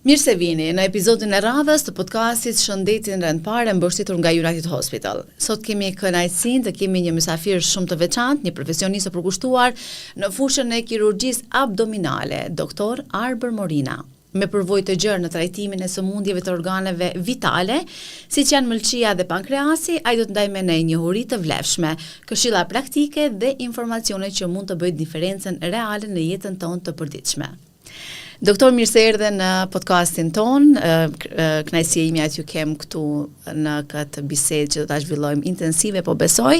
Mirë se vini në episodin e radhës të podcastit Shëndetin Rëndpare mbështetur nga United Hospital. Sot kemi kënaqësinë të kemi një mysafir shumë të veçantë, një profesionist të përkushtuar në fushën e kirurgjisë abdominale, doktor Arber Morina, me përvojë të gjerë në trajtimin e sëmundjeve të organeve vitale, siç janë mëlçia dhe pankreasi. Ai do të ndajë me ne njohuri të vlefshme, këshilla praktike dhe informacione që mund të bëjnë diferencën reale në jetën tonë të përditshme. Doktor, mirë se erdhe në podcastin ton. Kënaqësia ime aty kem këtu në këtë bisedë që do ta zhvillojmë intensive, po besoj,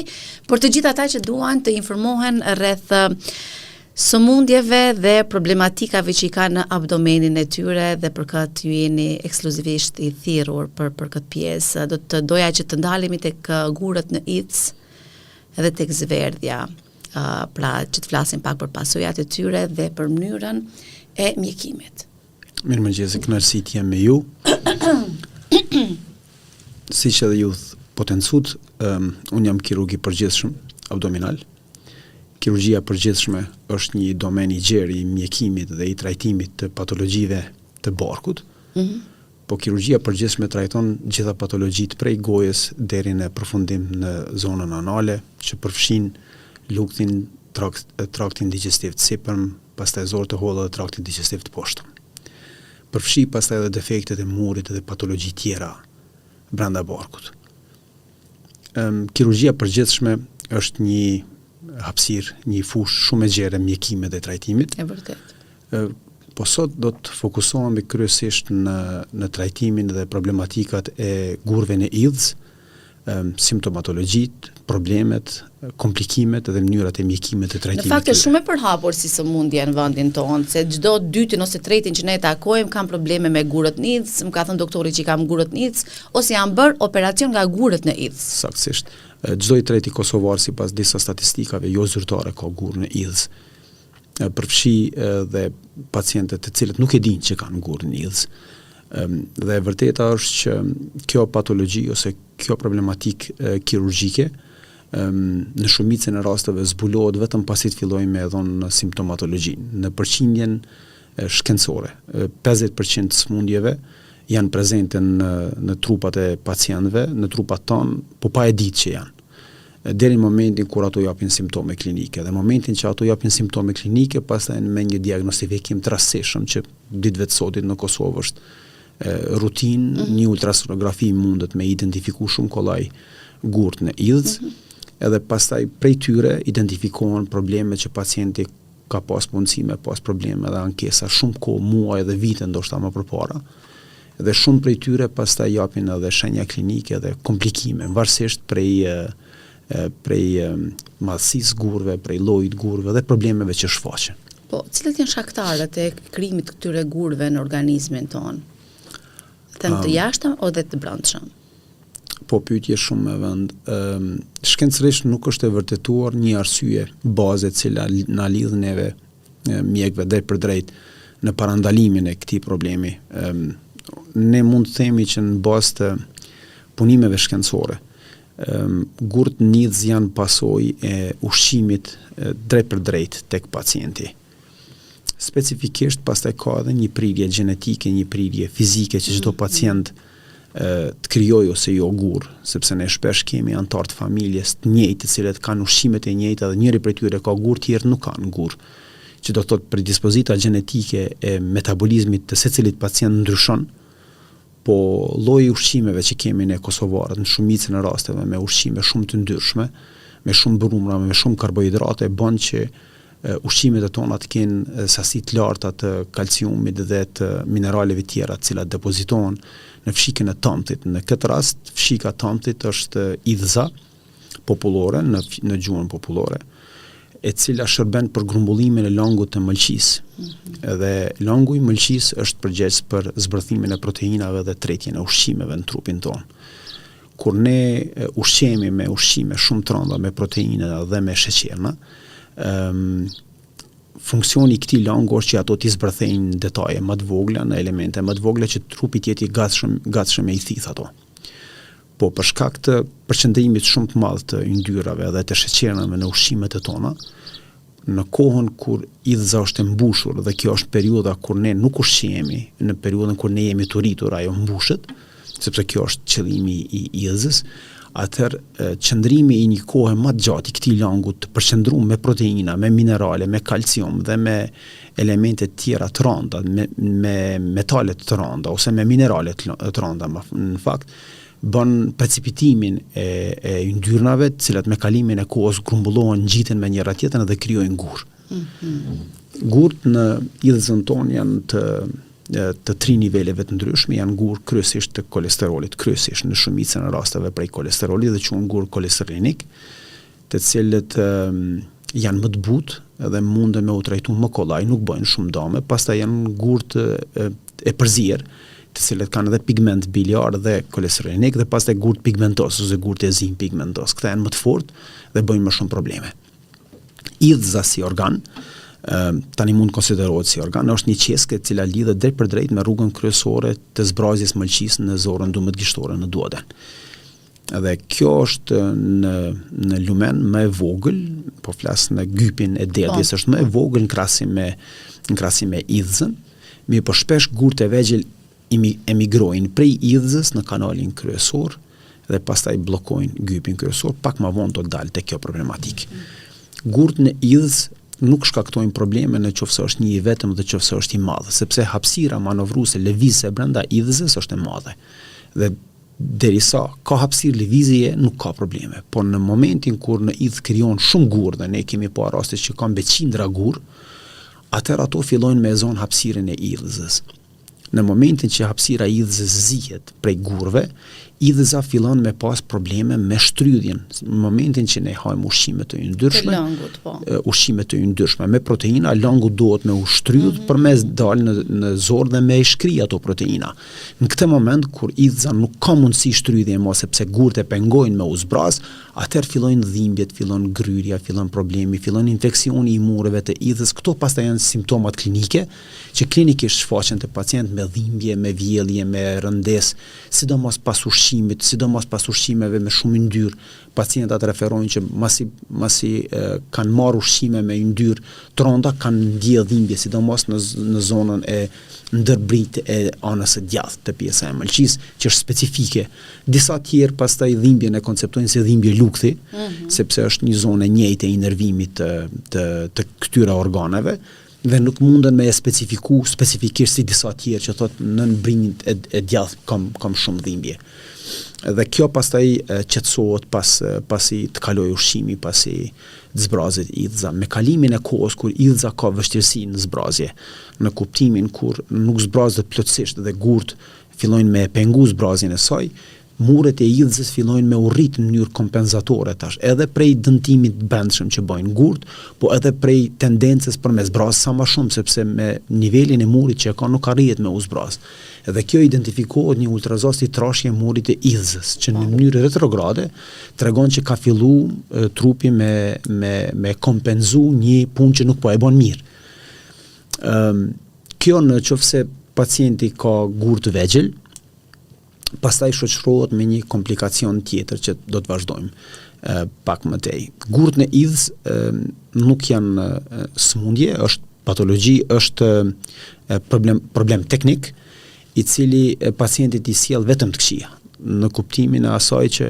por të gjithë ata që duan të informohen rreth sëmundjeve dhe problematikave që i kanë në abdomenin e tyre, dhe për këtë ju jeni ekskluzivisht i thirrur për këtë pjesë. Do të doja që të ndalemi tek gurët në ic edhe tek zverdhja, pra që të flasim pak për pasojat e tyre dhe për mënyrën e mjekimit. Mirëmëngjes, kënaqësi të jem me ju. Siç edhe ju potencut, unë jam kirurg i përgjithshëm abdominal. Kirurgjia e përgjithshme është një domen i gjerë i mjekimit dhe i trajtimit të patologjive të barkut. Po kirurgjia e përgjithshme trajton gjitha patologjitë prej gojës deri në përfundim në zonën anale, që përfshin luktin, traktin digestiv të sipërm, pastaj zorë të holla dhe traktin digestiv të poshtëm. Përfshi pastaj edhe defektet e murit dhe patologji tjera brenda barkut. Kirurgjia përgjithshme është një hapësirë, një fushë shumë e gjerë mjekimit dhe trajtimit. E vërtet. Po sot do të fokusohemi kryesisht në trajtimin dhe problematikat e gurëve në idhës, simptomatologjitë, problemet, komplikimet dhe mënyrat e mjekimit të trajtimit. Në fakt është shumë e përhapur si sëmundje në vendin tonë, se çdo dytin ose tretin që ne takojmë kanë probleme me gurët në idhës. Më ka thënë doktori që kam gurët në idhës, ose janë bërë operacion nga gurët në idhës. Saktësisht. Çdo i treti kosovar sipas disa statistikave jo zyrtare ka gurë në idhës. Përfshi dhe pacientët të cilët nuk e dinë që kanë gurë në idhës. Dhe e vërteta është që kjo patologji ose kjo problematik kirurgjike në shumicën e rasteve zbulohet vetëm pasi të fillojmë me dhënë simptomatologjinë. Në përqindjen shkencore, 50% të smundjeve janë prezente në trupat e pacientëve, në trupat tonë, po pa e ditë që janë. Deri në momentin kur ato japin simptome klinike. Dhe në momentin që ato japin simptome klinike, pastaj me një diagnostifikim të rastësishëm që ditëve të sotit në Kosovë është rutinë, një ultrasonografi mundet me identifiku shumë kollaj gurt në idhës, edhe pastaj prej tyre identifikohen probleme që pacienti ka pas mundësi me pas probleme dhe ankesa shumë kohë, muaj dhe vite ndoshta më përpara. Dhe shumë prej tyre pastaj japin edhe shenja klinike dhe komplikime, varësisht prej madhësisë gurëve, prej llojit gurëve dhe problemeve që shfaqen. Po, cilët janë shkaktarët e krijimit të këtyre gurëve në organizmin tonë? Them të jashtëm o dhe të brendshëm? Po, pyetje shumë me vend. Shkencërisht nuk është e vërtetuar një arsye baze e cila na lidh neve mjekëve drejt për drejt në parandalimin e këtij problemi. Ne mund të themi që në bazë të punimeve shkencore, gurët në idhës janë pasojë e ushqimit drejt për drejt tek pacienti. Specifikisht pastaj ka edhe një prirje gjenetike, një prirje fizike që çdo pacient të krijojë ose jo gurë, sepse ne shpesh kemi anëtar të familjes të njëjtë, të cilët kanë ushqimet e njëjta dhe njëri prej tyre ka gurë, tjerë nuk kanë gurë. Që do të thotë predispozita gjenetike e metabolizmit të secilit pacient ndryshon, po lloji i ushqimeve që kemi ne kosovarët në shumicën e rasteve me ushqime shumë të ndryshme, me shumë brumra, me shumë karbohidrate, bën që ushqimet e tona të kenë sasi të larta të kalciumit dhe të mineraleve tjera të cilat depozitohen në fshikën e tëmtit. Në këtë rast, fshika e tëmtit është idhëza popullore në gjuhën popullore, e cila shërben për grumbullimin e langut të mëlçisë. Dhe langu i mëlçisë është përgjegjës për zbërthimin e proteinave dhe tretjen e ushqimeve në trupin tonë. Kur ne ushqemi me ushqime shumë të rënda, me proteine dhe me sheqerna, funksioni i këtij langu është që ato t'i zbërthejnë detaje më të vogla në elemente më të vogla që trupi të jetë i gatshëm me i thith ato. Po për shkak të përqendrimit shumë të madh të yndyrave dhe të sheqernave në ushqimet e tona, në kohën kur idhza është e mbushur dhe kjo është periudha kur ne nuk ushqehemi, në periudhën kur ne jemi të rritur ajo mbushet, sepse kjo është qëllimi i idhzës, atëherë qëndrimi i një kohe më të gjatë i këtij langu të përqendruar me proteina, me minerale, me kalcium dhe me elemente tjera të rënda, me metale të rënda ose me minerale të rënda në fakt, bën precipitimin e yndyrnave, të cilat me kalimin e kohës grumbullohen, ngjiten me njëra tjetrën dhe krijojnë gur. Gurt në idhzën tonë janë të 3 niveleve të ndryshme, janë gur kryesisht të kolesterolit, kryesisht në shumicën e rasteve prej kolesterolit dhe quhen gur kolesterolik, të cilët janë më të butë dhe munden me u trajtu më kollaj, nuk bëjnë shumë dame, pastaj janë gurt e përzier, të cilët kanë edhe pigment biliar dhe kolesterolik dhe pastaj gurt pigmentos ose gurt enzim pigmentos. Këta janë më të fortë dhe bëjnë më shumë probleme. Idhza si organ, tani mund konsiderohet si organ, është një qeskë e cila lidhet drejt për drejt me rrugën kryesore të zbrazjes mëlçisë në zorën 12 gishtorë në duoden. Dhe kjo është në lumen më e vogël, po flas në gypin e derdhjes, është më e vogël në krahasim me idhzën, mirë po shpesh gurt e vegjël emigrojnë prej idhzës në kanalin kryesor dhe pastaj bllokojnë gypin kryesor, pak më vonë do dalë te kjo problematik. Gurt në idhzë nuk shkaktojnë probleme në qoftë është një i vetëm dhe qoftë është i madh, sepse hapësira manovruese lëvizje brenda idhzës është e madhe. Dhe derisa ka hapësirë lëvizje nuk ka probleme, por në momentin kur në idhë krijon shumë gur dhe ne kemi pa raste që kanë me qindra gur, atëherë ato fillojnë me zonë hapësirën e idhzës. Në momentin që hapësira e idhzës zihet prej gurve, idhza fillon me pas probleme me shtrydhjen. Në momentin që ne hajmë ushqime të yndyrshme, ushqime të yndyrshme me proteina, langu duhet me u shtrydh përmes dalë në zor dhe me shkri ato proteina. Në këtë moment kur idhza nuk ka mundësi shtrydhje më sepse gurt e pengojnë me u zbraz, atëherë fillojnë dhimbjet, fillon gryrja, fillon problemi, fillon infeksioni i mureve të idhës. Këto pastaj janë simptomat klinike që klinikisht shfaqen te pacientë me dhimbje, me vjellje, me rëndesë, sidomos pas ushqimit, sidomos pas ushqimeve me shumë yndyrë. Pacientat referojnë që masi kanë marrë ushqime me yndyrë të rënda, kanë ndjerë dhimbje, sidomos në zonën e ndërbrit e anës së djathtë të pjesa e mëlçisë, që është specifike. Disa tjerë pastaj dhimbjen e konceptojnë si dhimbje lukthi, sepse është një zonë e njëjtë e inervimit të këtyre organeve dhe nuk munden me e specifikisht si disa tjerë që thotë në brinjit e djathtë kam shumë dhimbje. Dhe kjo pastaj qetësohet pasi të kaloj ushqimi, pasi të zbrazet idhza. Me kalimin e kohës kur idhza ka vështirësi në zbrazje, në kuptimin kur nuk zbrazet plotësisht dhe gurt fillojnë me pengu zbrazjen e saj, muret e idhzës fillojnë me u rrit në mënyrë kompensatore tash, edhe prej dëmtimit brendshëm që bëjnë gurt, po edhe prej tendencës për me zbrazë sa më shumë, sepse me nivelin e murit që ka nuk arrihet me u zbrazë. Edhe kjo identifikohet një ultrazast i trashje murit e idhzës, që në mënyrë retrograde tregon që ka filluar trupi me kompenzu një punë që nuk po e bën mirë. Kjo në qofse pacienti ka gurt vegjël, pastaj shoqërohet me një komplikacion tjetër që do të vazhdojmë pak më tej. Gurt në idhës nuk janë smundje, është patologji, është problem teknik, i cili pacientit i sjell vetëm të këqija. Në kuptimin e asaj që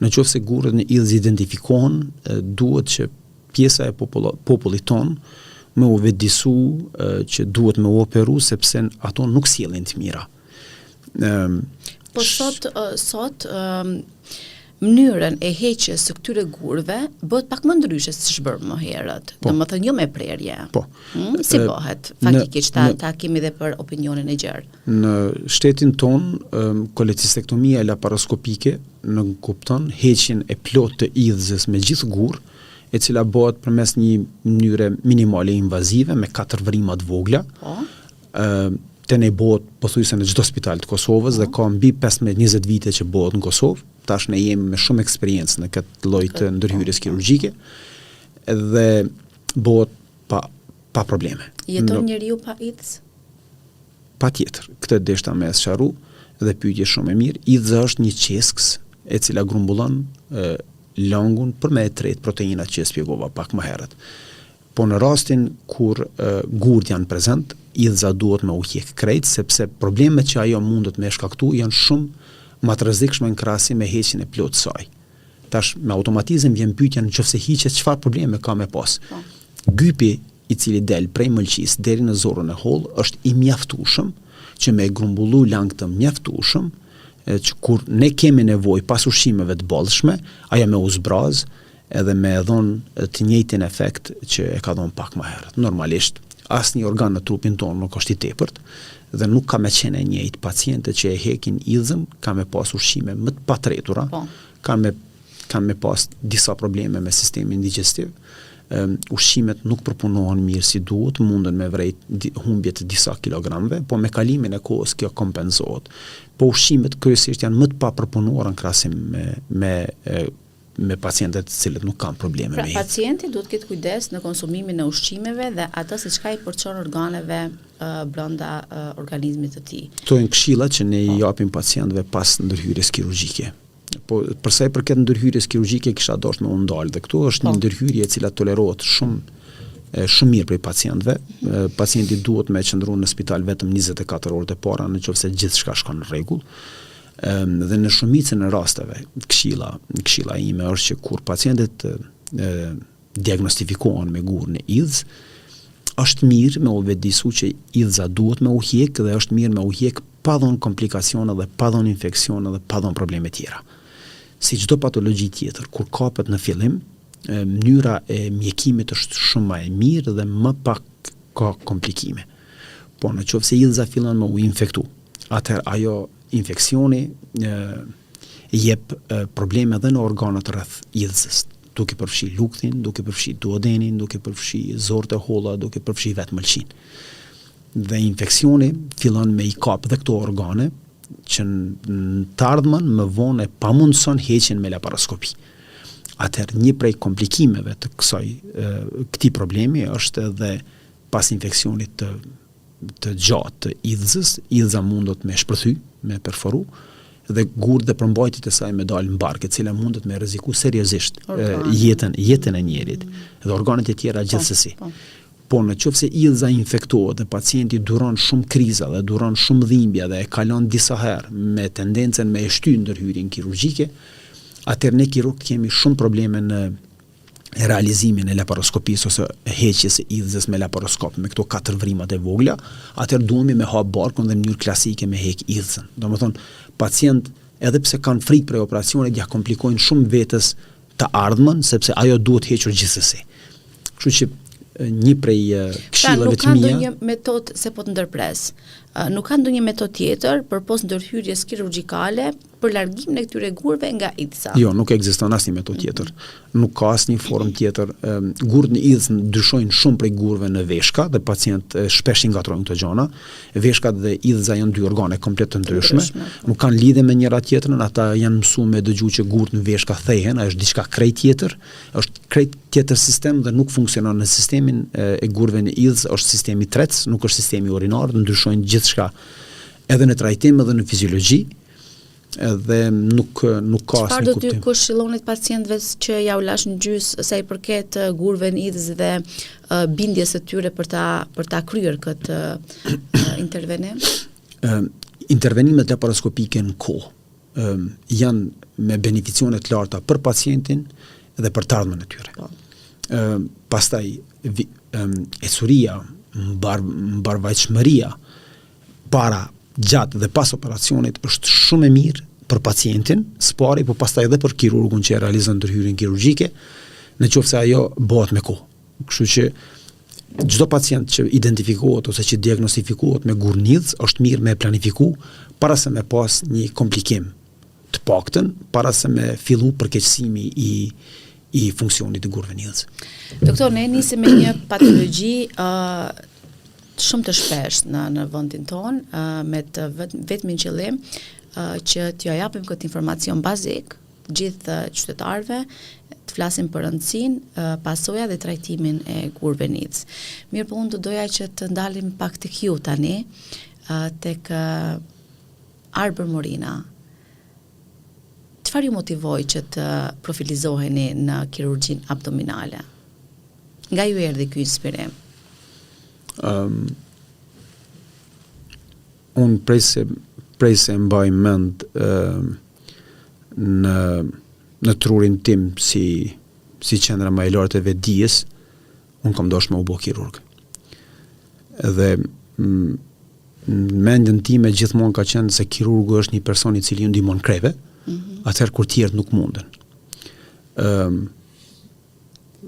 nëse gurët në idhës identifikohen, duhet që pjesa e popullit ton me u vetëdisu që duhet me u operu sepse ato nuk sjellin të mira. Po sot mënyrën e heqjes së këtyre gurëve bëhet pak më ndryshe se ç'bër më herët. Domethënë jo me prerje. Po. Si bëhet? Faktikisht ta kemi dhe për opinionin e gjerë. Në shtetin ton, kolecistektomia laparoskopike kupton heqjen e plotë të idhzës me gjithë gurë, e cila bëhet përmes një mënyre minimale invazive me 4 vrima të vogla. Po. Të ne bëhet pothuajse në çdo spital të Kosovës dhe ka mbi 15-20 vite që bëhet në Kosovë. Tash ne jemi me shumë eksperiencë në këtë lloj të ndërhyrjes kirurgjike dhe bëhet pa probleme. Jeton njeriu pa idhës? Patjetër. Këtë deshta me sqaru dhe pyetje shumë e mirë. Idhza është një qeskës e cila grumbullon langun për me tret proteinat që e shpjegova pak më herët. Po në rastin kur gurt janë prezent, idhza duhet me u hjek krejt, sepse problemet që ajo mundet me shkaktu janë shumë më të rrezikshme në krahasim me heqjen e plot saj. Tash me automatizëm vjen pyetja nëse hiqet çfarë probleme ka me pas. Gypi i cili del prej mëlçis deri në zorrën e holl është i mjaftueshëm që me grumbullu lang të mjaftueshëm që kur ne kemi nevojë pas ushqimeve të bollshme, ajo me u zbraz edhe me dhonë të njëjtin efekt që e ka dhonë pak më herët. Normalisht, asnjë organ në trupin tonë nuk është i tepërt dhe nuk ka me qenë e njëjtë. Pacientët që e hekin idhzën kanë me pas ushqime më të patretura, kanë me pas disa probleme me sistemin digestiv. Ushqimet nuk përpunohen mirë si duhet, munden me vrejt humbje të disa kilogramve, po me kalimin e kohës kjo kompenzohet. Po ushqimet kryesisht janë më të papërpunuara në krahasim me pacientët të cilët nuk kanë probleme me. Pra pacienti duhet ketë kujdes në konsumimin e ushqimeve dhe atë se çka i përçon organeve brenda organizmit të tij. Këto janë këshilla që ne i japim pacientëve pas ndërhyrjes kirurgjike. Po për sa i përket ndërhyrjes kirurgjike kisha dashur me u ndal dhe këtu është një ndërhyrje e cila tolerohet shumë mirë prej pacientëve. Pacienti duhet me qëndruar në spital vetëm 24 orë të para nëse gjithçka shkon në rregull. Dhe në shumicën e rasteve këshilla ime është që kur pacientët diagnostifikohen me gur në idhz, është mirë me u vedisu që idhza duhet me u hjek dhe është mirë me u hjek pa dhënë komplikacione dhe pa dhënë infeksione dhe pa dhënë probleme tjera. Si çdo patologji tjetër, kur kapet në fillim, mënyra e mjekimit është shumë më e mirë dhe më pak ka komplikime. Po nëse idhza fillon me u infektu, atëherë ajo infeksioni jep probleme edhe në organet rreth idhzës, duke përfshi lukthin, duke përfshi duodenin, duke përfshi zorët e holla, duke përfshi vetë mëlçin. Dhe infeksioni fillon me i kap dhe këto organe që në të ardhmen më vonë e pamundson heqjen me laparoskopi. Atëherë një prej komplikimeve të këtij problemi është edhe pas infeksionit të gjatë të idhzës, idhza mundet me shpërthy, me perforu, dhe gurt dhe përmbajtjet e saj me dalë mbark, e cila mundet me rreziku seriozisht jetën e njerit dhe organet e tjera gjithsesi. Po nëse idhza infektohet dhe pacienti duron shumë kriza dhe duron shumë dhimbje dhe e kalon disa herë me tendencën me e shty ndërhyrjen kirurgjike, atëherë ne kirurgët kemi shumë probleme në realizimin e laparoskopisë ose heqjes së idhzës me laparoskop, me këto 4 vrimat e vogla, atëherë duhemi me hap barkun dhe në mënyrë klasike me heq idhzën. Domethënë, pacient edhe pse kanë frikë prej operacionit, ja komplikojnë shumë vetes të ardhmen sepse ajo duhet hequr gjithsesi. Kështu që një prej këshillave të mia. Nuk ka ndonjë metodë se po të ndërpres. Nuk ka ndonjë metodë tjetër përpos ndërhyrjes kirurgjikale për largimin e këtyre gurve nga idhza. Jo, nuk ekziston asnjë metodë tjetër. Nuk ka asnjë formë tjetër. Gurët në idhzë ndryshojnë shumë prej gurëve në veshka dhe pacientë shpesh i ngatrojnë këto gjëra. Veshkat dhe idhza janë dy organe komplet të ndryshme. Nuk kanë lidhje me njëra tjetrën, ata janë mësuar me dëgju që gurët në veshka thehen, është diçka krejt tjetër, është krejt tjetër sistem dhe nuk funksionon në sistemin e gurëve në idhzë, është sistemi trec, nuk është sistemi urinar, ndryshojnë gjithçka edhe në trajtim edhe në fiziologji. Edhe nuk ka asnjë kuptim. Çfarë do t'ju këshillonit pacientëve që ja u lash në gjys sa i përket gurëve në idhzë dhe bindjes së tyre për ta kryer këtë intervenim? Intervenimet laparoskopike në kohë janë me beneficione të larta për pacientin dhe për të ardhmen e tyre. Pastaj ecuria, mbarvajtshmëria para, gjatë dhe pas operacionit është shumë e mirë për pacientin, spari, po pastaj edhe për kirurgun që e realizon ndërhyrjen kirurgjike, nëse ajo bëhet me kohë. Kështu që çdo pacient që identifikohet ose që diagnostifikohet me gur në idhzë është mirë me planifiku para se me pas një komplikim të paktën, para se me fillu përkeqësimi i funksionit të gurëve në idhzë. Doktor, ne nisim me një patologji shumë të shpesh në vendin ton, me vetëm qëllim që t'ju japim këtë informacion bazik gjithë qytetarëve, të flasim për rëndësinë, pasoja dhe trajtimin e gurëve në idhzë. Mirë, po unë do doja që të ndalim pak tek ju tani, tek Arber Morina. Çfarë ju motivoi që të profilizoheni në kirurgjinë abdominale? Nga ju erdhi ky inspirim? Unë prej se mbaj mend në trurin tim si qendra më e lartë e vetdijes, unë kam dashur me u bë kirurg. Dhe në mendjen time gjithmonë ka qenë se kirurgu është një person i cili ju ndihmon kreve, atëherë kur tjerët nuk munden.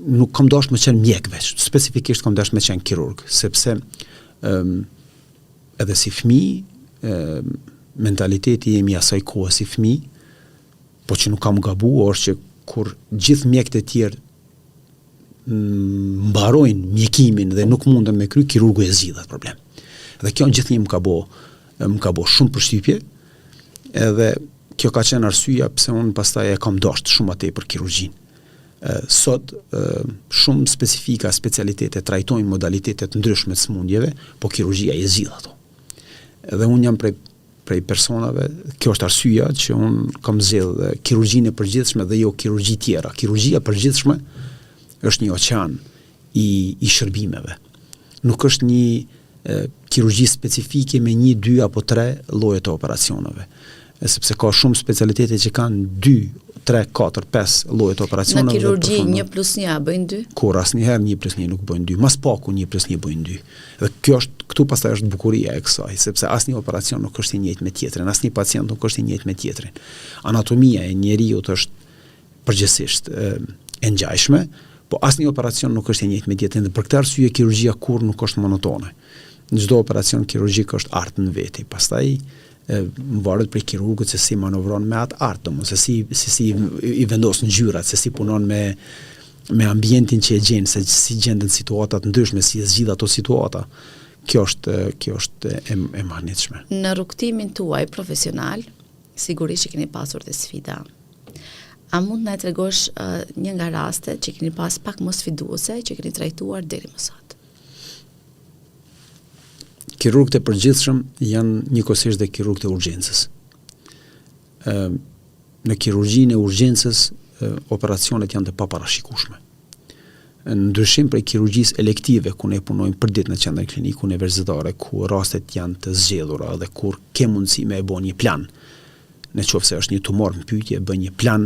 Nuk kam dashur me qenë mjek veç, specifikisht kam dashur me qenë kirurg, sepse edhe si fëmijë, mentaliteti jemi asaj kohe si fëmijë, po që nuk kam gabuar është që kur gjithë mjekët e tjerë mbarojnë mjekimin dhe nuk mundën me kry, kirurgu e zgjidh atë problem. Dhe kjo në gjithë një më ka bo shumë përshtypje, edhe kjo ka qenë arsyeja pse unë pastaj e kam dashur shumë atë për kirurgjinë. Sot shumë specifika specialitete trajtojnë modalitete të ndryshme të smundjeve, po kirurgjia e zgjidh ato. Edhe unë jam prej personave, kjo është arsyeja që unë kam zgjedhë kirurgjinë e përgjithshme dhe jo kirurgji tjera. Kirurgjia e përgjithshme është një oqean i shërbimeve. Nuk është një kirurgji specifike me 1, 2 apo 3 lloje të operacioneve. Sepse ka shumë specialitete që kanë 2, 3, 4, 5 lloje të operacioneve. Në kirurgji 1+1 a bëjnë 2? Kur asnjëherë 1+1 nuk bëjnë 2, mas paku 1+1 bëjnë 2. Dhe këtu pastaj është bukuria e kësaj, sepse asnjë operacion nuk është i njëjtë me tjetrin, asnjë pacient nuk është i njëjtë me tjetrin. Anatomia e njeriut është përgjithsisht e ngjashme, po asnjë operacion nuk është i njëjtë me tjetrin dhe për këtë arsye kirurgjia kur nuk është monotone. Çdo operacion kirurgjik është art në veti. Pastaj varet prej kirurgut se si manovron me atë art, se si i vendos ngjyrat, se si punon me ambientin që e gjen, se si gjenden situata të ndryshme, si e zgjidh ato situata. Kjo është e mahnitshme. Në rrugtimin tuaj profesional, sigurisht që keni pasur dhe sfida. A mund na tregosh një nga rastet që keni pas pak më sfiduese që keni trajtuar deri më sot? Kirurgët e përgjithshëm janë njëkohësisht dhe kirurgët e urgjencës. Në kirurgjinë e urgjencës, operacionet janë të paparashikueshme. Në ndryshim prej kirurgjisë elektive, ku ne punojmë përditë në qendrën klinikë universitare, ku rastet janë të zgjedhura dhe kur ke mundësi me e bë një plan. Në qoftë se është një tumor në pyetje, bën një plan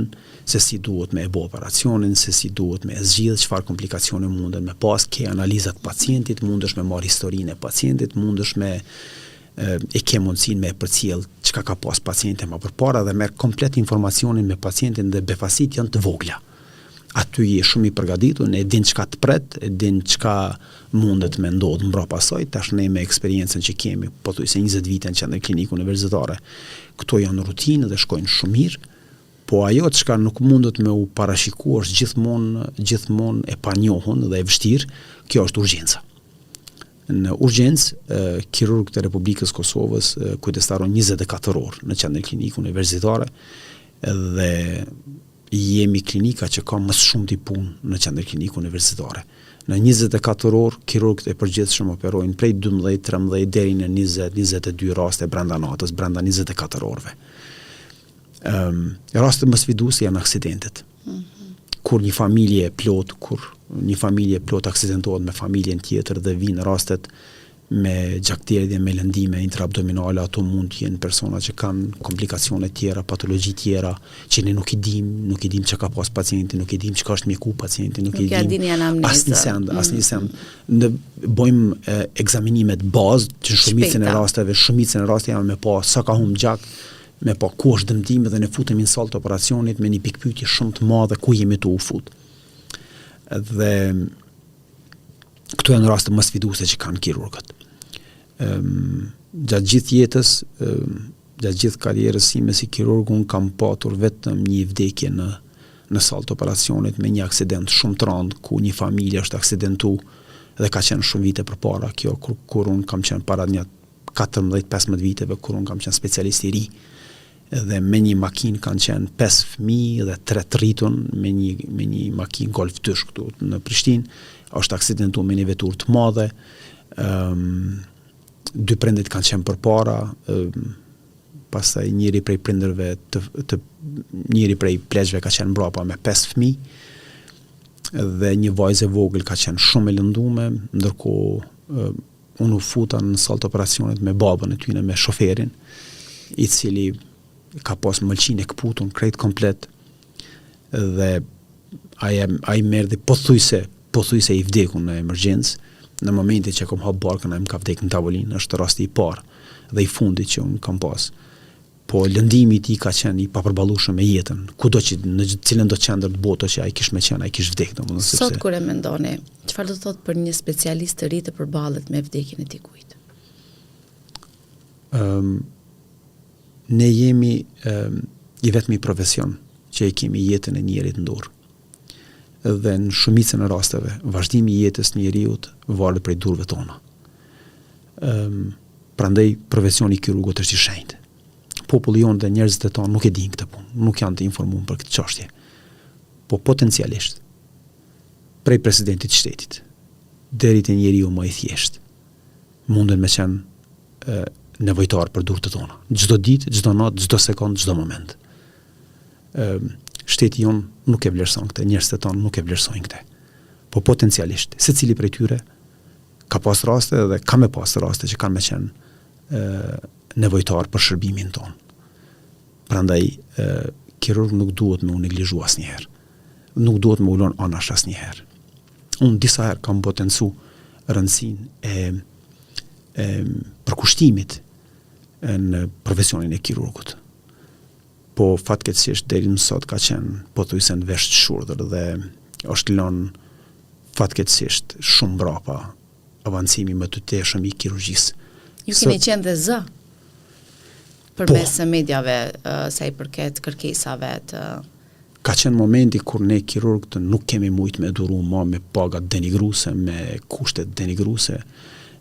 se si duhet me e bë operacionin, se si duhet me e zgjidh, çfarë komplikacione munden me pas, ke analizat pacientit, mundesh me marr historinë e pacientit, mundesh me e ke mundësinë me përcjell çka ka pas pacienti më përpara dhe merr komplet informacionin me pacientin dhe befasit janë të vogla. Aty je shumë i përgatitur, ne e din çka të pret, e din çka mundet me ndodh mbrapa asaj, tash ne me eksperiencën që kemi, pothuajse 20 vite në qendrën klinikë universitare, këto janë rutinë dhe shkojnë shumë mirë, po ajo çka nuk mundet me u parashikuar është gjithmonë e panjohur dhe e vështirë, kjo është urgjenca. Në urgjencë, kirurgët e Republikës Kosovës kujdestaron 24 orë në qendrën klinikë universitare dhe jemi klinika që ka më shumë të punë në qendrën klinikë universitare. Në 24 orë, kirurgët e përgjithshëm operojnë prej 12, 13 deri në 20, 22 raste brenda natës, brenda 24 orëve. Rastet më sfiduese janë aksidentet. Kur një familje e plot aksidentohet me familjen tjetër dhe vinë rastet me gjakderdhje, me lëndime intraabdominale, ato mund të jenë persona që kanë komplikacione tjera, patologji tjera, që ne nuk i dim çka ka pas pacienti, nuk i dim çka është mjeku pacienti, nuk i dim asnjë send. Ne bëjmë ekzaminimet bazë që shumicën e rasteve janë me pa sa ka humb gjak, me pa ku është dëmtimi dhe ne futemi në sallë të operacionit me një pikpyetje shumë të madhe ku jemi të u fut. Dhe këto janë raste më sfiduese që kanë kirurgët. Gjatë gjithë jetës, gjatë gjithë karrierës sime si kirurg, unë kam patur vetëm një vdekje në sallë të operacionit me një aksident shumë të rëndë ku një familje është aksidentu dhe ka qenë shumë vite përpara kjo, kur unë kam qenë para një 14-15 viteve, kur unë kam qenë specialist i ri dhe me një makinë kanë qenë 5 fëmijë dhe 3 të rritun me një makinë Golf 2 këtu në Prishtinë, është aksidentu me një vetur të madhe, 2 prindit kanë qenë përpara, pastaj njëri prej prindërve njëri prej pleqve ka qenë mbrapa me 5 fëmijë, dhe një vajzë e vogël ka qenë shumë e lëndume, ndërkohë unë u futa në sallë të operacionit me babën e tyne, me shoferin, i cili ka pas mëlqin e këputun krejt komplet, dhe ai merdi pothuajse i vdekun në emergjencë. Në momentin që kom hap barkën, ai më ka vdekur në tavolinë, është rasti i parë dhe i fundit që unë kam pas. Po lëndimi i tij ka qenë i papërballueshëm me jetën. Kudo që në cilën do qendër të botës që ai kish me qenë, ai kish vdekur domosdoshmë sepse. Sot kur e mendoni, çfarë do të thotë për një specialist të ri të përballet me vdekjen e dikujt? Ne jemi i vetmi profesion që e kemi jetën e njerit në dorë. Dhe në shumicën e rasteve, vazhdimi i jetës në njeriut varet prej durve tona. Prandaj profesioni i kirurgut është i shenjtë. Populli jonë dhe njerëzit e tonë nuk e dinë këtë punë, nuk janë të informuar për këtë çështje. Po potencialisht, prej presidentit të shtetit deri te njeriu më i thjeshtë, munden me qenë nevojtar për durët tona. Çdo ditë, çdo natë, çdo sekond, çdo moment. Shteti jonë nuk e vlerëson këtë, njerëzit e tonë nuk e vlerësojnë këtë. Po potencialisht, secili prej tyre ka pas raste dhe ka me pas raste që kanë me qenë nevojtar për shërbimin tonë. Prandaj kirurg nuk duhet me u neglizhu asnjëherë. Nuk duhet me ulon anash asnjëherë. Unë disa herë kam potencu rëndësinë e përkushtimit në profesionin e kirurgut. Po fatkeqësisht deri më sot ka qenë pothuajse në vesh të shurdhër dhe është lënë fatkeqësisht shumë mbrapa avancimi më të teshëm i kirurgjisë. Ju keni qenë dhe zë përmes mediave sa i përket kërkesave të. Ka qenë momenti kur ne kirurgët nuk kemi mujt me duru më me pagat denigruese, me kushtet denigruese,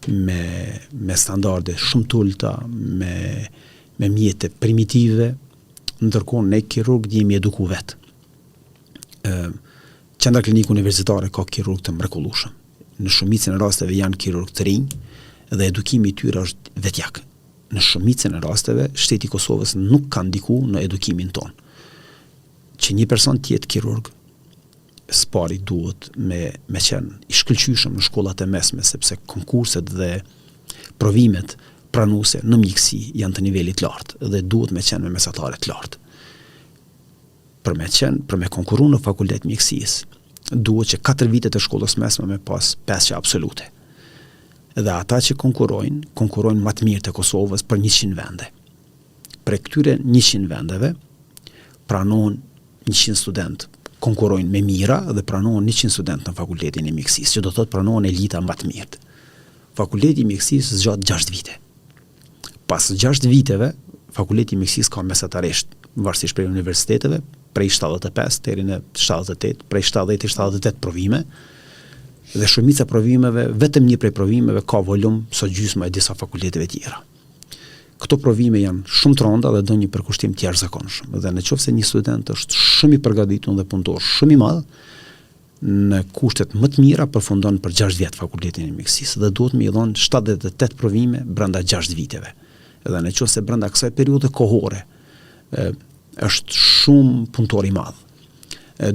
me standarde shumë të ulta, me mjete primitive, ndërkohë ne kirurgët jemi eduku vetë. Qendra klinikë universitare ka kirurg të mrekullueshëm. Në shumicën e rasteve janë kirurg të rinj dhe edukimi i tyre është vetjak. Në shumicën e rasteve shteti i Kosovës nuk ka ndikuar në edukimin ton. Që një person të jetë kirurg, spari duhet me qenë i shkëlqyshëm në shkollat e mesme, sepse konkurset dhe provimet pranuese në mjekësi janë të nivelit lartë dhe duhet me qenë me mesatare të lartë. Për me konkuru në fakultet mjekësisë, duhet që 4 vitet e shkollës mesme me pas 5 absolute. Dhe ata që konkurojnë më të mirë të Kosovës për 100 vende. Për këtyre 100 vendeve, pranohen 100 student, konkurojnë me mira dhe pranohen 100 student në fakultetin e mjekësisë, që do të thotë pranohen elita më të mirë. Fakulteti i mjekësisë zgjat 6 vite. Pas 6 viteve, fakulteti i mjekësisë ka mesatarisht, varësisht prej universiteteve, prej 75 deri në 78, prej 70 deri 78 provime, dhe shumica provimeve, vetëm një prej provimeve ka volum sa gjysma e disa fakulteteve tjera. Këto provime janë shumë të rënda dhe do një përkushtim të jashtëzakonshëm. Dhe nëse një student është shumë i përgatitur dhe punëtor shumë i madh, në kushtet më të mira përfundon për 6 vjet fakultetin e mjekësisë dhe duhet me i dhënë 78 provime brenda 6 viteve. Dhe nëse brenda kësaj periudhe kohore është shumë punëtor i madh,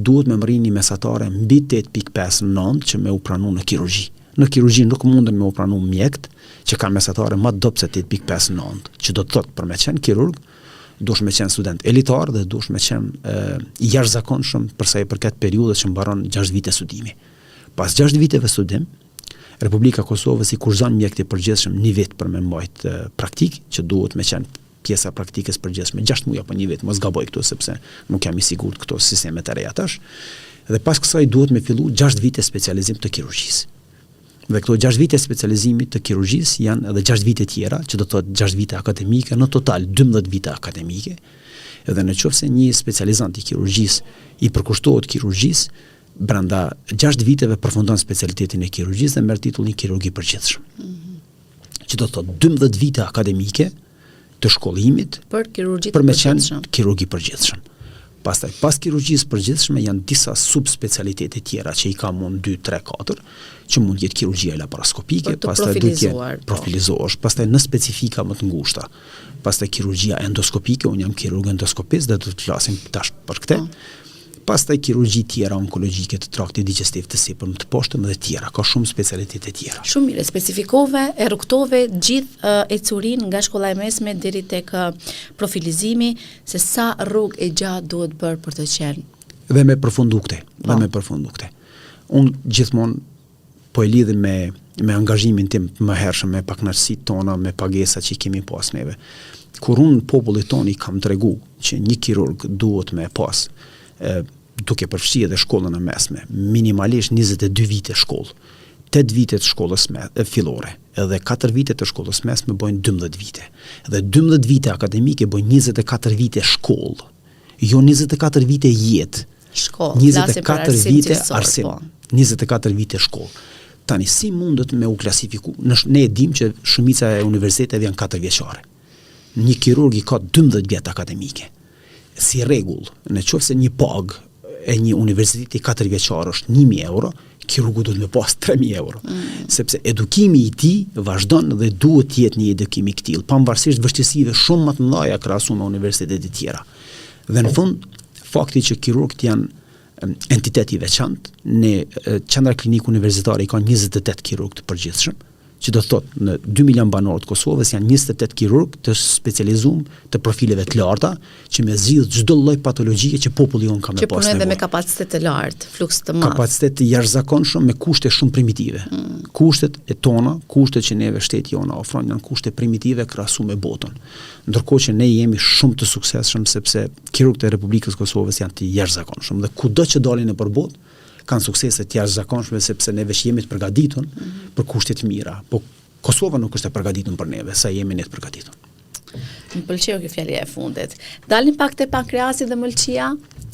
duhet me marrë një mesatare mbi 8.59 që me u pranu në kirurgji. Në kirurgji nuk munden me u pranu mjekët që kanë mesatare më dobët se 8.59, që do të thotë për me qenë kirurg, duhesh me qenë student elitar dhe duhesh me qenë i jashtëzakonshëm për sa i përket periudhës që mbaron 6 vite studimi. Pas 6 viteve studim, Republika e Kosovës i kurzon mjekët e përgjithshëm 1 vit për me mbajt praktik, që duhet me qenë pjesa praktikës përgjithshme 6 muaj apo 1 vit, mos gaboj këtu sepse nuk jam i sigurt këto sistemet e reja tash. Dhe pas kësaj duhet me fillu 6 vite specializim të kirurgjisë. Dhe këto 6 vite specializimit të kirurgjisë janë edhe 6 vite tjera, që do të thotë 6 vite akademike, në total 12 vite akademike. Edhe nëse një specializant i kirurgjisë i përkushtohet kirurgjisë, brenda 6 viteve përfundon specialitetin e kirurgjisë dhe merr titullin kirurg i përgjithshëm. Që do të thotë 12 vite akademike të shkollimit për kirurgji për me qenë kirurg i përgjithshëm. Pastaj pas kirurgjisë përgjithshme janë disa subspecialitete tjera që i ka mund 2, 3, 4, që mund jetë kirurgjia laparoskopike, pastaj duhet të profilizohesh, pastaj në specifika më të ngushta. Pastaj kirurgjia endoskopike, unë jam kirurg endoskopist dhe do të flasim tash për këtë. pastaj kirurgji tjera onkologjike të traktit digestiv të sipërm të poshtëm dhe tjera, ka shumë specialitete tjera. Shumë mirë, specifikove, e rrugtove gjithë ecurin nga shkolla e mesme deri tek profilizimi, se sa rrugë e gjatë duhet bërë për të qenë. Dhe me përfundu këte. Unë gjithmonë po e lidhi me angazhimin tim më hershëm, me pakënaqësitë tona, me pagesat që kemi pas neve. Kur unë popullit ton I kam tregu që një kirurg duhet me pas, duke përfshi edhe shkollën e mesme, minimalisht 22 vite shkollë, 8 vite të shkollës fillore, edhe 4 vite të shkollës mesme bojnë 12 vite. Edhe 12 vite akademike bojnë 24 vite shkollë, jo 24 vite jetë. Shkollë, 24 vite arsim, 24 vite shkollë. Tani, si mundet me u klasifiku? Ne e dim që shumica e universiteteve janë 4 vjeçare. Një kirurg I ka 12 vjet akademike. Si rregull, në qoftë se një pagë e një universiteti 4 vjeçar është 1.000 euro, kirurgu duhet me pas 3.000 euro. Sepse edukimi I tij vazhdon dhe duhet të jetë një edukim I tillë, pavarësisht vështirësive shumë më të mëdha krahasuar me universitete të tjera. Dhe në fund, fakti që kirurgët janë entitet I veçantë, në qendra klinikë universitare I ka 28 kirurg të përgjithshëm, që do thotë në 2 milion banorë të Kosovës janë 28 kirurg të specializuar të profileve të larta që me zgjidh çdo lloj patologjie që populli jon ka me pas nevojë. Që punojnë dhe me kapacitet të lartë, fluks të madh. Kapacitet të jashtëzakonshëm me kushte shumë primitive. Kushtet e tona, kushtet që neve shteti jona ofron janë kushte primitive krahasuar me botën. Ndërkohë që ne jemi shumë të suksesshëm sepse kirurgët e Republikës Kosovës janë të jashtëzakonshëm dhe kudo që dalin nëpër botë kanë suksese të jashtëzakonshme sepse neve jemi të përgatitur për kushte të mira. Po Kosova nuk është e përgatitur për neve, sa jemi ne të përgatitur. Më pëlqeu kjo fjalë e fundit. Dalim pak te pankreasi dhe mëlçia.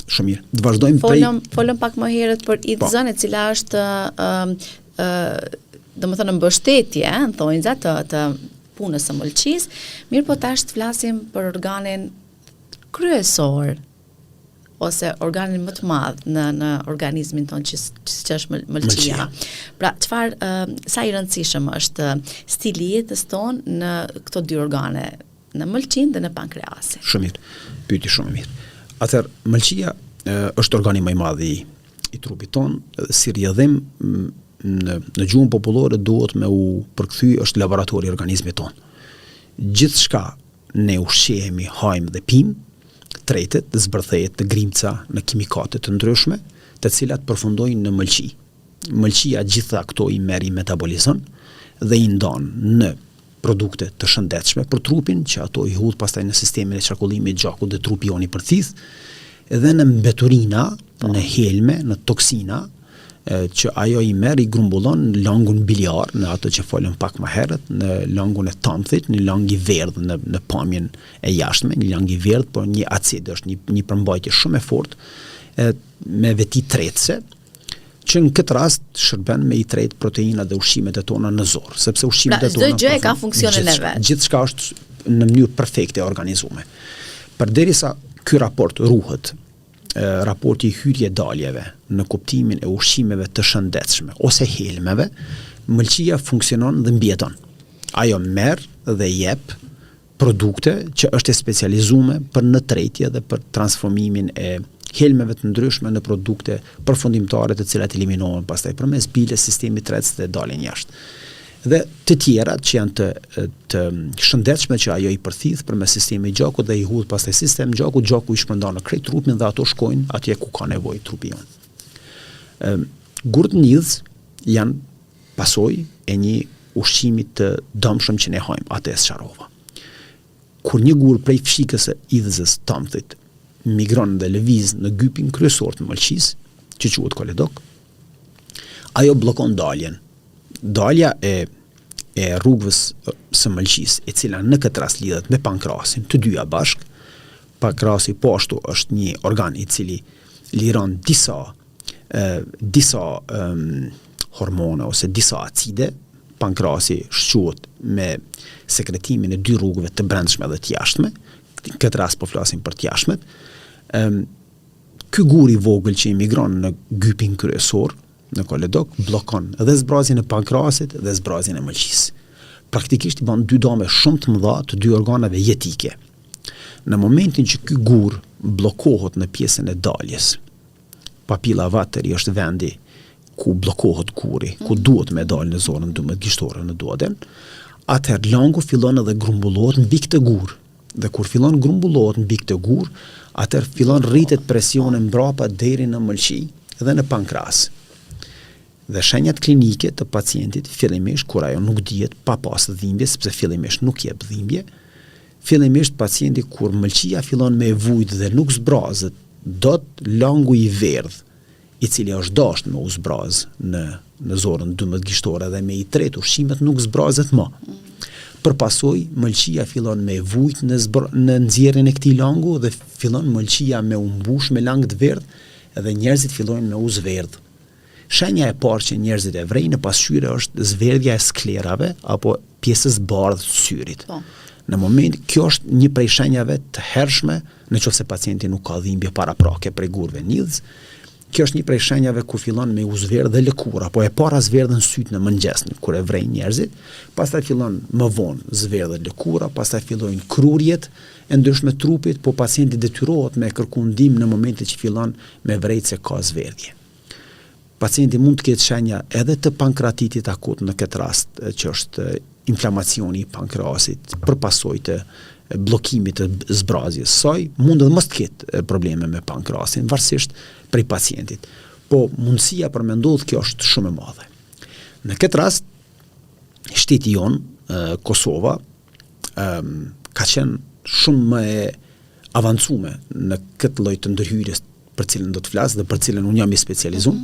Shumë mirë. Të vazhdojmë folëm pak më herët për IDZ-n e cila është domethënë mbështetje, thonjza të punës së mëlçisë. Mirë, po tash të flasim për organin kryesor ose organin më të madh në organizmin ton që është mëlçia. Pra, sa I rëndësishëm është stili I jetës ton në këto dy organe, në mëlçin dhe në pankreasin. Shumë mirë. Pyetje shumë mirë. Atëherë, mëlçia është organi më I madh I trupit ton, si rrjedhim në gjuhën popullore duhet me u përkthy është laboratori I organizmit ton. Gjithçka ne ushqehemi, hajmë dhe pim tretet, zbërthejet në grimca, në kimikate të ndryshme, të cilat përfundojnë në mëlçi. Mëlçia gjitha këto I merr I metabolizon dhe I ndon në produkte të shëndetshme për trupin, që ato I hudh pastaj në sistemin e qarkullimit të gjakut dhe trupi jon I përthith, edhe në mbeturina, në helme, në toksina, që ajo I merr I grumbullon në langun biliar, në ato që folëm pak më herët, në langun e tamthit, në lang I verdh në pamjen e jashtme, një lang I verdh, por një acid, është një përmbajtje shumë e fortë me veti tretëse, që në këtë rast shërben me I tret proteinat dhe ushqimet e tona në zor, sepse ushqimet e tona çdo gjë ka funksionin e vet. Gjithçka është në mënyrë perfekte organizuar. Përderisa ky raport ruhet, raporti I hyrje-daljeve në kuptimin e ushqimeve të shëndetshme ose helmeve, mëlçia funksionon dhe mbijeton. Ajo merr dhe jep produkte që është e specializuar për në tretje dhe për transformimin e helmeve të ndryshme në produkte përfundimtare të cilat eliminohen pastaj përmes biles sistemit tretës dhe dalin jashtë. Dhe të tjerat që janë të shëndetshme që ajo I përthith përmes sistemit gjakut dhe I hudh pastaj sistem gjaku I shpërndan në krejt trupin dhe ato shkojnë atje ku ka nevojë trupi jon. Gurt nidhës janë pasojë e një ushqimi të dëmshëm që ne hajmë, atë e sqarova. Kur një gur prej fshikës së idhëzës tamthit migron dhe lëviz në gypin kryesor të mëlçisë, që quhet koledok, ajo bllokon daljen. Dalja e rrugës së mëlçisë, e cila në këtë rast lidhet me pankrasin, të dyja bashk. Pankrasi po ashtu është një organ I cili liron disa hormone ose disa acide. Pankrasi shquhet me sekretimin e dy rrugëve të brendshme dhe të jashtme. Në këtë rast po flasim për të jashtmet. Ky gur I vogël që emigron në gypin kryesor, në koledok, blokon edhe zbrazjen e pankrasit dhe zbrazjen e mëlçisë. Praktikisht I bën dy dëme shumë të mëdha të dy organeve jetike. Në momentin që ky gur bllokohet në pjesën e daljes, papilla vateri është vendi ku bllokohet guri, ku duhet me dalë në zonën 12 gishtore në duoden, atëherë langu fillon edhe grumbullohet mbi këtë gur. Dhe kur fillon grumbullohet mbi këtë gur, atëherë fillon rritet presioni mbrapa deri në mëlçi dhe në pankreas. Dhe shenjat klinike të pacientit fillimisht kur ajo nuk dihet pa pas dhimbje, sepse fillimisht nuk jep dhimbje, fillimisht pacienti kur mëlçia fillon me vujt dhe nuk zbrazet, dot langu i verdh, i cili është dashur me u zbraz në zonën 12 gishtore dhe me i tret ushqimet nuk zbrazet më. Përpasoj mëlçia fillon me vujt në nxjerrjen e këtij langu dhe fillon mëlçia me u mbush me lang të verdh dhe njerëzit fillojnë me u zverdh. Shenja e parë që njerëzit e vrejnë në pasqyre është zverdhja e sklerave apo pjesës bardhë të syrit. Në moment, kjo është një prej shenjave të hershme nëse pacienti nuk ka dhimbje paraprake prej gurve nidhës. Kjo është një prej shenjave kur fillon me u zverdh dhe lëkura, apo e para zverdhën syt në mëngjes kur e vrejnë njerëzit, pastaj fillon më vonë zverdhën lëkura, pastaj fillojnë krurjet e ndryshme trupit, po pacienti detyrohet me kërku ndihmë në momentin që fillon me vrejtë se ka zverdhje. Pacienti mund të ketë shenja edhe të pankreatitit akut në këtë rast, që është inflamacioni i pankreasit për pasojë të bllokimit të zbrazjes saj, mund edhe mos të ketë probleme me pankreasin, varësisht prej pacientit. Po mundësia për me ndodhë kjo është shumë e madhe. Në këtë rast, shteti jon, Kosova, ka qenë shumë më e avancume në këtë lloj të ndërhyrjes për cilën do të flas dhe për cilën unë jam i specializuar,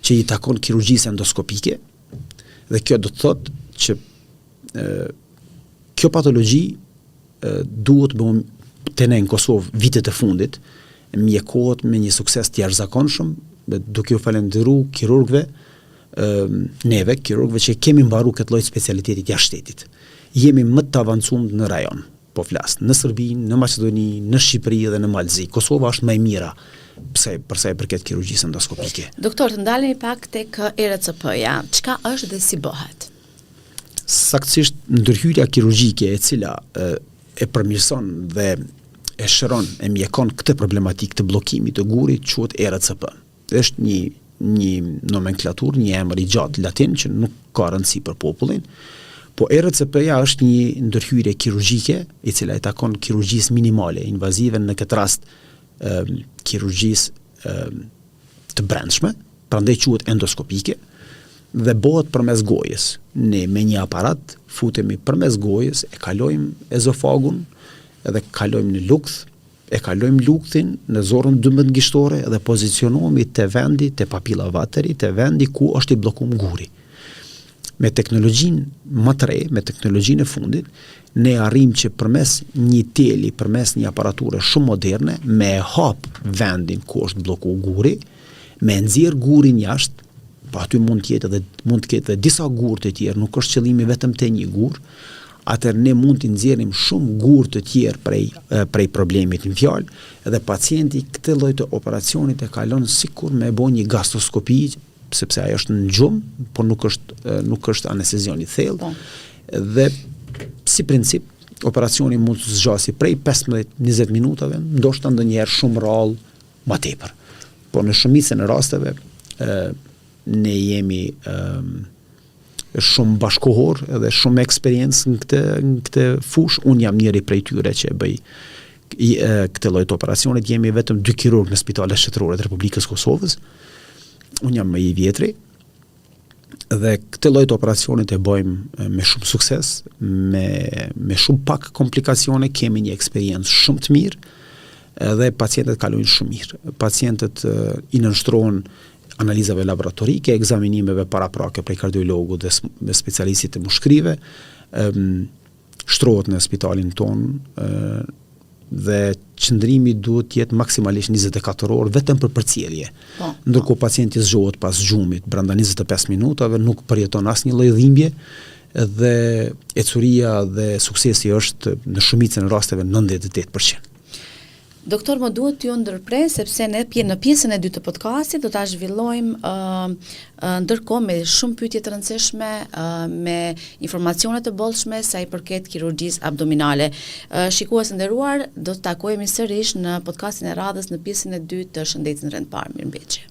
që i takon kirurgjisë endoskopike, dhe kjo do të thotë që kjo patologji duhet të ne në Kosovë vitet e fundit mjekohet me një sukses të jashtëzakonshëm, duke u falendëru kirurgëve, neve kirurgëve që kemi mbaruar këtë lloj specialitetit jashtë shtetit. Jemi më të avancuar në rajon, po flas, në Serbinë, në Maqedoni, në Shqipëri dhe në Malzi. Kosova është më e mira për sa i përket kirurgjisë endoskopike. Doktor, të ndalemi pak tek ERCP-ja. Çka është dhe si bëhet? Saktësisht ndërhyrja kirurgjike e cila e përmirëson dhe e shëron, e mjekon këtë problematikë të bllokimit të gurit quhet ERCP. Është një nomenklaturë, një emër i gjatë latin që nuk ka rëndësi për popullin, po ERCP-ja është një ndërhyrje kirurgjike e cila e takon kirurgjisë minimale, invazive, në këtë rast kirurgjisë të brendshme, prandaj quhet endoskopike, dhe bëhet përmes gojës. Ne me një aparat futemi përmes gojës, e kalojmë ezofagun, edhe kalojmë në lukth, e kalojmë lukthin në zonën 12 gishtore dhe pozicionohemi te vendi, te papilla vateri, te vendi ku është i bllokuar guri. Me teknologjinë më të re, me teknologjinë e fundit, ne arrim që përmes një teli, përmes një aparature shumë moderne, me hap vendin ku është bllokuar guri, me nxjerr gurin jashtë. Po aty mund të ketë disa gurë të tjerë, nuk është qëllimi vetëm te një gur, atëherë ne mund të nxjerrim shumë gurë të tjerë prej problemit në fjalë, dhe pacienti këtë lloj të operacionit e kalon sikur me bë një gastroskopi, sepse ajo është në gjumë, por nuk është anestezion i thellë. Dhe si princip operacioni mund të zgjasë prej 15-20 minutave, ndoshta ndonjëherë shumë rrallë më tepër. Po në shumicën e rasteve ne jemi shumë bashkohor edhe shumë eksperiencë në këtë fushë. Unë jam njëri prej tyre që e bëj këtë lloj të operacionit. Jemi vetëm 2 kirurg në spitalet shtetërore të Republikës Kosovës. Unë jam më i vjetri dhe këtë lloj të operacionit e bëjmë me shumë sukses, me shumë pak komplikacione, kemi një eksperiencë shumë të mirë dhe pacientët kalojnë shumë mirë. Pacientët i nënshtrohen analizave laboratorike, ekzaminimeve paraprake prej kardiologu dhe specialistit të mushkrive, shtrohet në spitalin ton dhe qëndrimi duhet të jetë maksimalisht 24 orë vetëm për përcjellje. Ndërkohë pacienti zgjohet pas gjumit brenda 25 minutave, nuk përjeton asnjë lloj dhimbje dhe ecuria dhe suksesi është në shumicën e rasteve 98%. Doktor, më duhet t'ju ndërprej sepse ne në pjesën e dytë të podcastit do ta zhvillojmë ndërkohë me shumë pyetje të rëndësishme, me informacione të bollshme sa i përket kirurgjisë abdominale. Shikues të nderuar, do të takohemi sërish në podcastin e radhës në pjesën e dytë të Shëndetin rreth parë. Mirëmbëngjes.